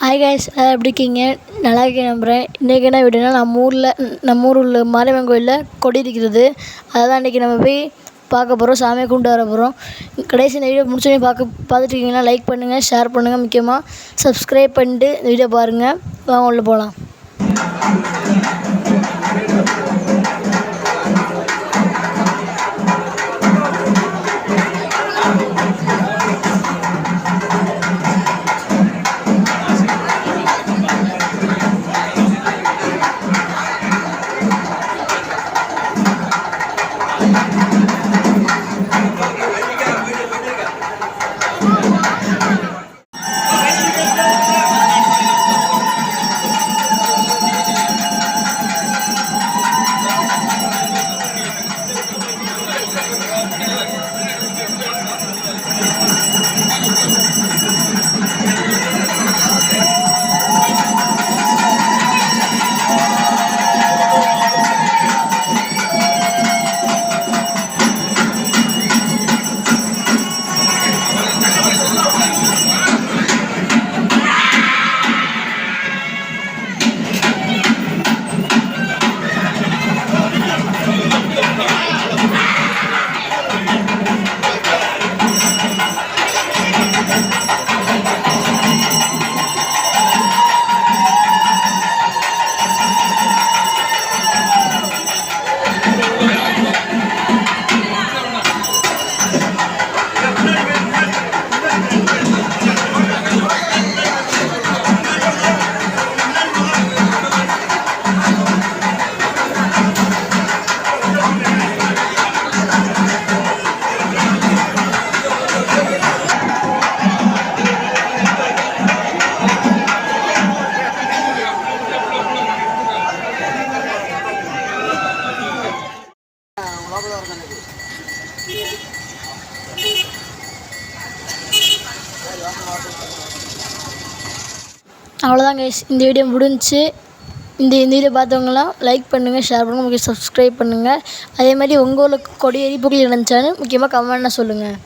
Hi guys, எப்படி இருக்கீங்க? நல்லா இருக்கேன் நம்புகிறேன். இன்றைக்கி என்ன வீடியோனா, நம்ம ஊர் உள்ள மாரியம்மன் கோயிலில் கொடி இருக்கிறது. அதை தான் இன்றைக்கி நம்ம போய் பார்க்க போகிறோம். சாமியை கும்பிட்டு வர போகிறோம். கடைசி இந்த வீடியோ முடிச்சோடனே பார்த்துட்டு இருக்கீங்கன்னா லைக் பண்ணுங்கள், ஷேர் பண்ணுங்கள், முக்கியமாக சப்ஸ்கிரைப் பண்ணிட்டு இந்த வீடியோ பாருங்கள். வாங்க உள்ள போகலாம். அவ்வளோதான் கைஸ், இந்த வீடியோ முடிஞ்சிச்சு. இந்த வீடியோ பார்த்தவங்களாம் லைக் பண்ணுங்கள், ஷேர் பண்ணுங்கள், முக்கியம் சப்ஸ்கிரைப் பண்ணுங்கள். அதே மாதிரி உங்கள் ஊரில் கொடி எரிப்புகள் இருந்துச்சான்னு முக்கியமாக கமெண்ட்டில் சொல்லுங்கள்.